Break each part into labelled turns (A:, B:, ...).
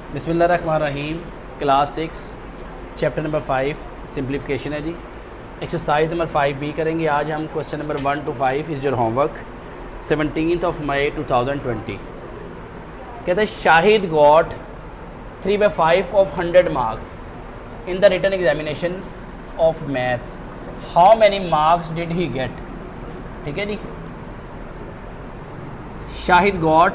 A: बिस्मिल्लाहिर्रहमानिर्रहीम। Class 6 chapter number 5 simplification है जी। Exercise number 5 करेंगे आज हम। Question number 1 to 5 is your homework. 17 मई 2020 कहते हैं Shahid got 3/5 of 100 marks in the written examination of maths. How many marks did he get? ठीक है जी। Shahid got,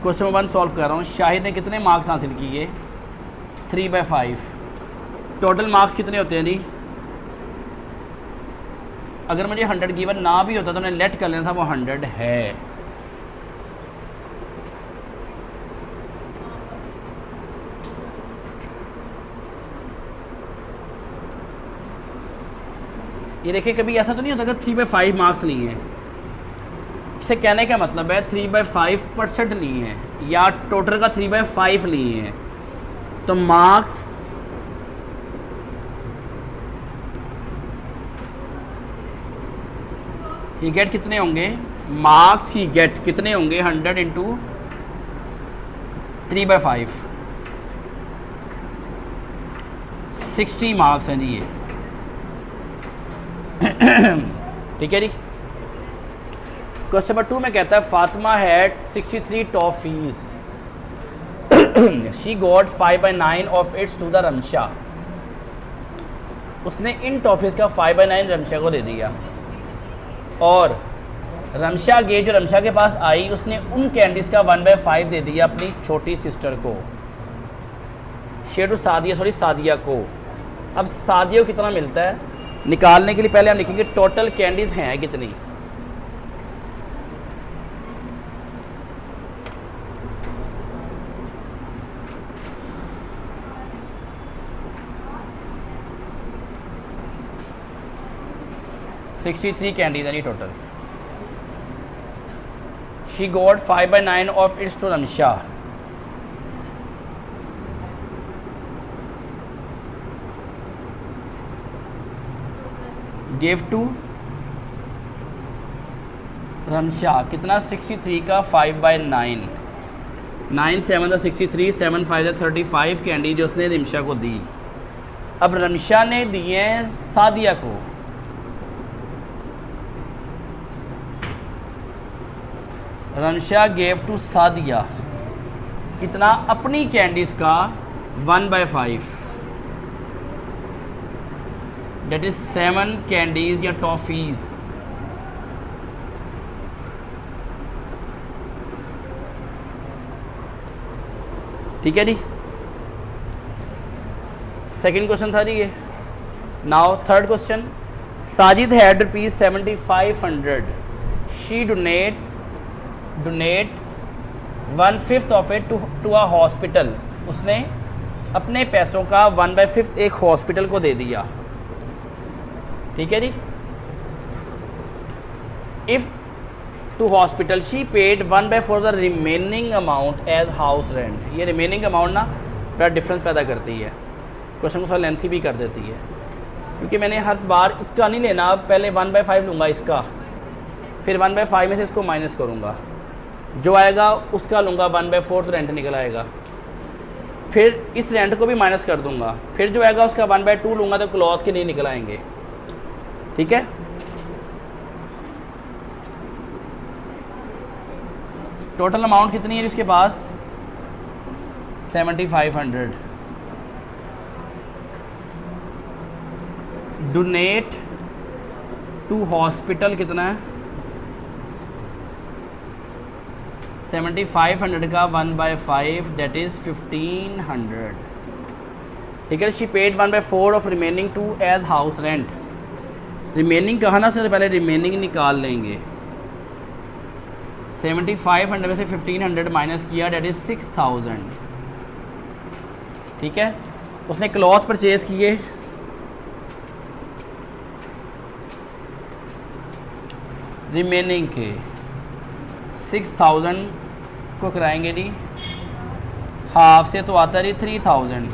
A: question number 1 solve कर रहा हूँ। शाहिद ने कितने मार्क्स हासिल किए? 3/5। टोटल मार्क्स कितने होते हैं जी? अगर मुझे 100 गिवन ना भी होता तो मैंने लेट कर लेना था, वो 100 है। ये देखिए, कभी ऐसा तो नहीं होता कि 3/5 मार्क्स नहीं है। इसे कहने का मतलब है 3/5% नहीं है या टोटल का 3/5 नहीं है, तो मार्क्स ही गेट कितने होंगे? मार्क्स ही गेट कितने होंगे? 100 इंटू 3/5, 60 मार्क्स हैं जी ये। ठीक है जी। क्वेश्चन नंबर 2 में कहता है Fatima had 63 toffees, she got 5/9 of its to the Ramsha. उसने इन टॉफीज़ का 5/9 रमशा को दे दिया, और रमशा गे जो रमशा के पास आई उसने उन कैंडीज़ का 1/5 दे दिया अपनी छोटी सिस्टर को, शेर सादिया, सॉरी सादिया को। अब सादिया को कितना मिलता है निकालने के लिए पहले हम लिखेंगे टोटल कैंडीज़ हैं कितनी। (63 कैंडीज है total. She got 5/9 of its to Ramsha. Give to Ramsha कितना? 63 का 5/9, 9 7 63, 7 5 35 कैंडी जो उसने रमशा को दी। अब रमशा ने दिए सादिया को, रमशा गेव टू सादिया कितना? अपनी कैंडीज़ का 1/5, डेट इज 7 कैंडीज़ या टॉफ़ीज़। ठीक है जी। सेकंड क्वेश्चन था जी ये। Now third question, Sajid had rupees 7500, she donate 1/5 of it to a hospital. उसने अपने पैसों का 1/5 एक हॉस्पिटल को दे दिया। ठीक है जी। If to hospital she paid 1/4 the remaining amount as house rent. ये रिमेनिंग अमाउंट ना बड़ा डिफरेंस पैदा करती है, क्वेश्चन को थोड़ा लेंथी भी कर देती है, क्योंकि मैंने हर बार इसका नहीं लेना, पहले 1/5 लूँगा इसका, फिर 1/5 में से इसको माइनस करूँगा, जो आएगा उसका लूँगा 1/4 तो रेंट निकल आएगा, फिर इस रेंट को भी माइनस कर दूँगा, फिर जो आएगा उसका 1/2 लूँगा तो क्लॉथ के नहीं निकल आएंगे। ठीक है। टोटल अमाउंट कितनी है इसके पास? 7500। डोनेट टू हॉस्पिटल कितना है? 7500 का 1/5 डेट इज 1500। ठीक है। She paid 1/4 of remaining to as house rent. Remaining कहा ना, उससे पहले रिमेनिंग निकाल लेंगे। 7500 में से 1500 माइनस किया, डेट इज 6000। ठीक है। उसने क्लॉथ परचेज किए, रिमेनिंग के 6000 को कराएंगे जी हाफ से, तो आता है 3000।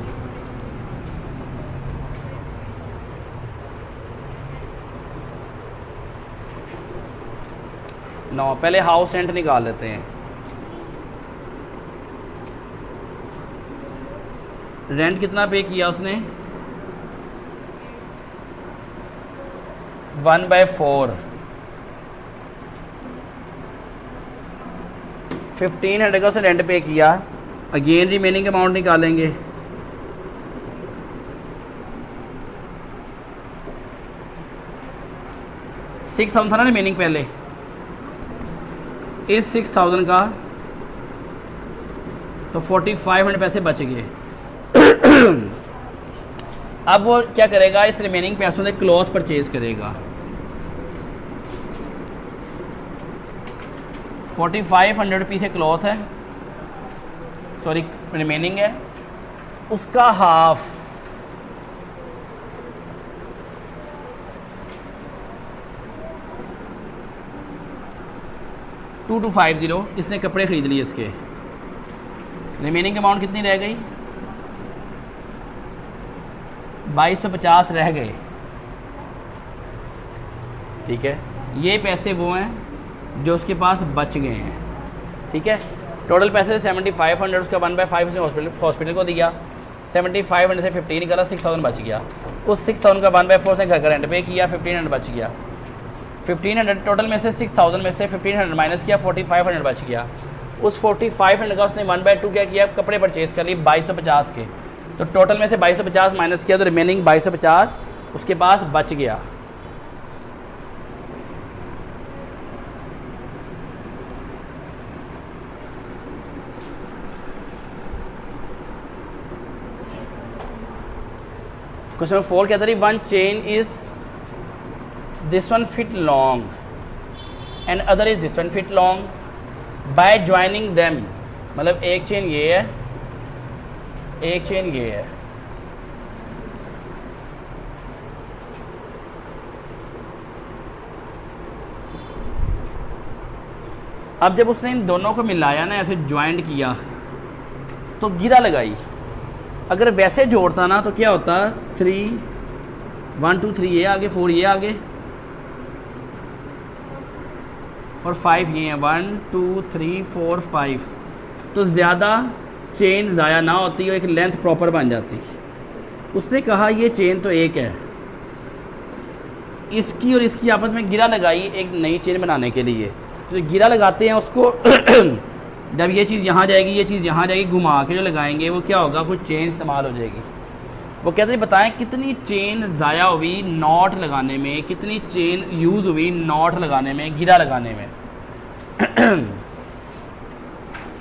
A: पहले हाउस रेंट निकाल लेते हैं। रेंट कितना पे किया उसने? 1/4 1500 का उसने रेंट पे किया। अगेन रिमेनिंग अमाउंट निकालेंगे। $6,000 था ना रिमेनिंग पहले। इस 6,000 का तो 4500 पैसे बच गए। अब वो क्या करेगा, इस रिमेनिंग पैसों से क्लॉथ परचेज करेगा। 4500 रुपये से क्लॉथ है, सॉरी रिमेनिंग है, उसका हाफ 2250 इसने कपड़े ख़रीद लिए इसके। रिमेनिंग अमाउंट कितनी रह गई? 2250 रह गए। ठीक है, ये पैसे वो हैं जो उसके पास बच गए हैं। ठीक है, टोटल पैसे 7500, उसका 1/5 उसने हॉस्पिटल को दिया। 7500 से 15 निकाला, 6000 बच गया। उस 6000 का 1/4 ने घर का रेंट पे किया, 1500 बच गया। 1500 टोटल में से 6000 में से 1500 माइनस किया, 4500 बच गया। उस 4500 का उसने 1/2 क्या किया, कपड़े परचेज़ कर लिए 2250 के। तो टोटल में से 2250 माइनस किया तो रिमेनिंग 2250 उसके पास बच गया। क्वेश्चन 4 कहता है one chain is this one fit long and other is this one fit long by joining them. मतलब एक चेन ये है, एक चेन ये है। अब जब उसने इन दोनों को मिलाया ना, ऐसे ज्वाइंट किया तो गिरा लगाई। अगर वैसे जोड़ता ना तो क्या होता, 1 2 3 ये आगे, 4 ये आगे और 5 ये हैं, 1 2 3 4 5। तो ज़्यादा चेन ज़ाया ना होती और एक लेंथ प्रॉपर बन जाती। उसने कहा ये चेन तो एक है, इसकी और इसकी आपस में गिरा लगाई एक नई चेन बनाने के लिए। तो गिरा लगाते हैं उसको जब ये चीज़ यहाँ जाएगी, ये चीज़ यहाँ जाएगी, घुमा के जो लगाएंगे वो क्या होगा, कुछ चेन इस्तेमाल हो जाएगी। वो कहते हैं बताएं कितनी चेन ज़ाया हुई नॉट लगाने में, कितनी चेन यूज़ हुई नॉट लगाने में, गिरा लगाने में।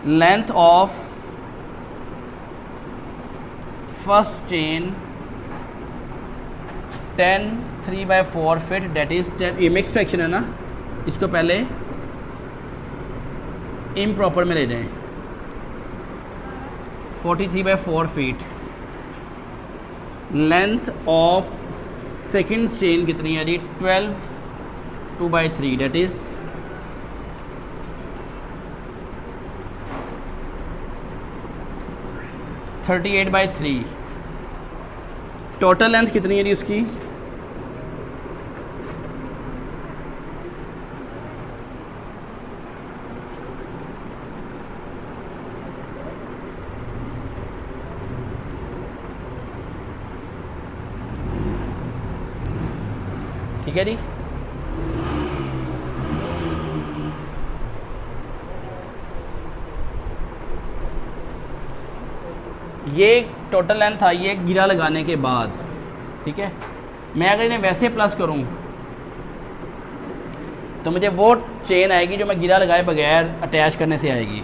A: Length of first chain 10 3/4 feet, that is 10। ये मिक्स फ्रैक्शन है ना, इसको पहले इम्प्रॉपर में ले जाएं। 43/4 feet. Length of second chain कितनी है जी, 12 2/3, डेट इज 38/3। टोटल लेंथ कितनी है जी उसकी, ठीक है जी। ये टोटल लेंथ आई है गिरा लगाने के बाद। ठीक है, मैं अगर इन्हें वैसे प्लस करूं तो मुझे वो चेन आएगी जो मैं गिरा लगाए बगैर अटैच करने से आएगी।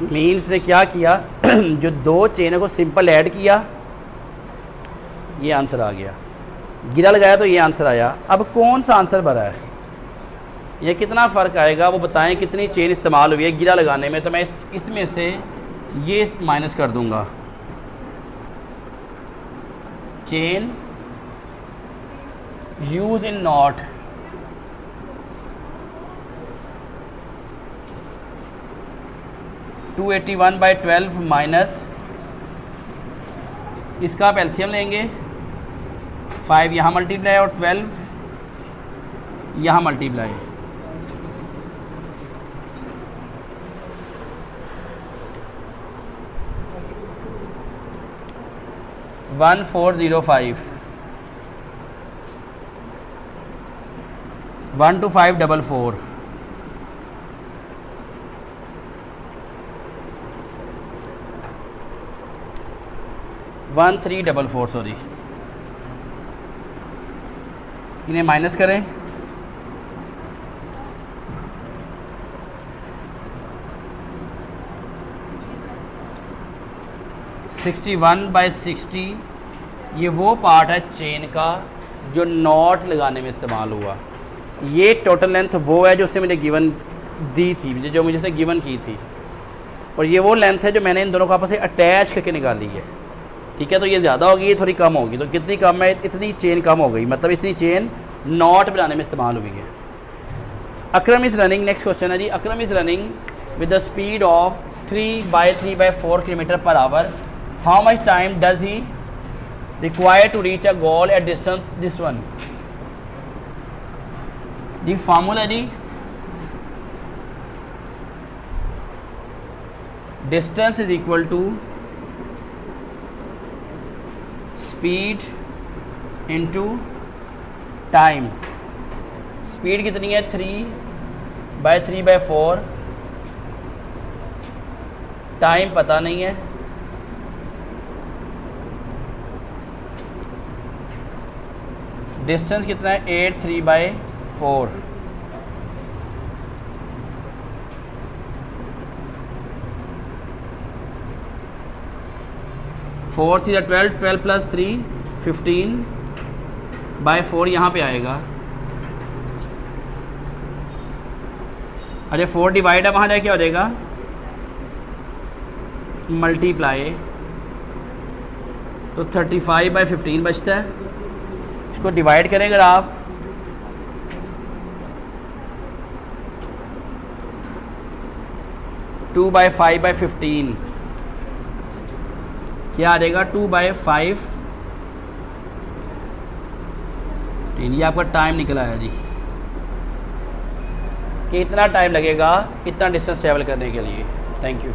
A: मीन्स ने क्या किया, जो दो चेनों को सिंपल ऐड किया, ये आंसर आ गया। गिरा लगाया तो ये आंसर आया। अब कौन सा आंसर भरा है, ये कितना फ़र्क आएगा वो बताएं, कितनी चेन इस्तेमाल हुई है गिरा लगाने में। तो मैं इसमें से ये माइनस कर दूंगा, chain use in knot, to 81/12 minus इसका आप एलसीएम लेंगे, 5 यहाँ मल्टीप्लाई और 12 यहाँ मल्टीप्लाई, वन 405 12544 1344 सॉरी, इन्हें माइनस करें, सिक्सटी 1/60 ये वो पार्ट है चेन का जो नॉट लगाने में इस्तेमाल हुआ। ये टोटल लेंथ वो है जो उसने मुझे गिवन दी थी, जो मुझे से गिवन की थी, और ये वो लेंथ है जो मैंने इन दोनों को आपस से अटैच करके निकाली है। ठीक है, तो ये ज़्यादा होगी, ये थोड़ी कम होगी, तो कितनी कम है, इतनी चेन कम हो गई, मतलब इतनी चेन नॉट बनाने में इस्तेमाल हुई है। Akram is running, next question है जी, Akram is running with the speed of 3/3/4 kilometre per hour, how much time does he require to reach a goal at distance this one. जी फार्मूला जी, distance is equal to speed into time. Speed कितनी है 3/3/4, time पता नहीं है, distance कितना है 8/3/4, four 3 12, 12 + 3 15/4 यहाँ पे आएगा। अच्छा 4 डिवाइड है, वहाँ जाके क्या हो जाएगा मल्टीप्लाई, तो 35/15 बचता है। इसको डिवाइड करें अगर आप, टू 5/15 क्या आ जाएगा 2/5, ये आपका टाइम निकला है जी कि इतना टाइम लगेगा इतना डिस्टेंस ट्रैवल करने के लिए। Thank you.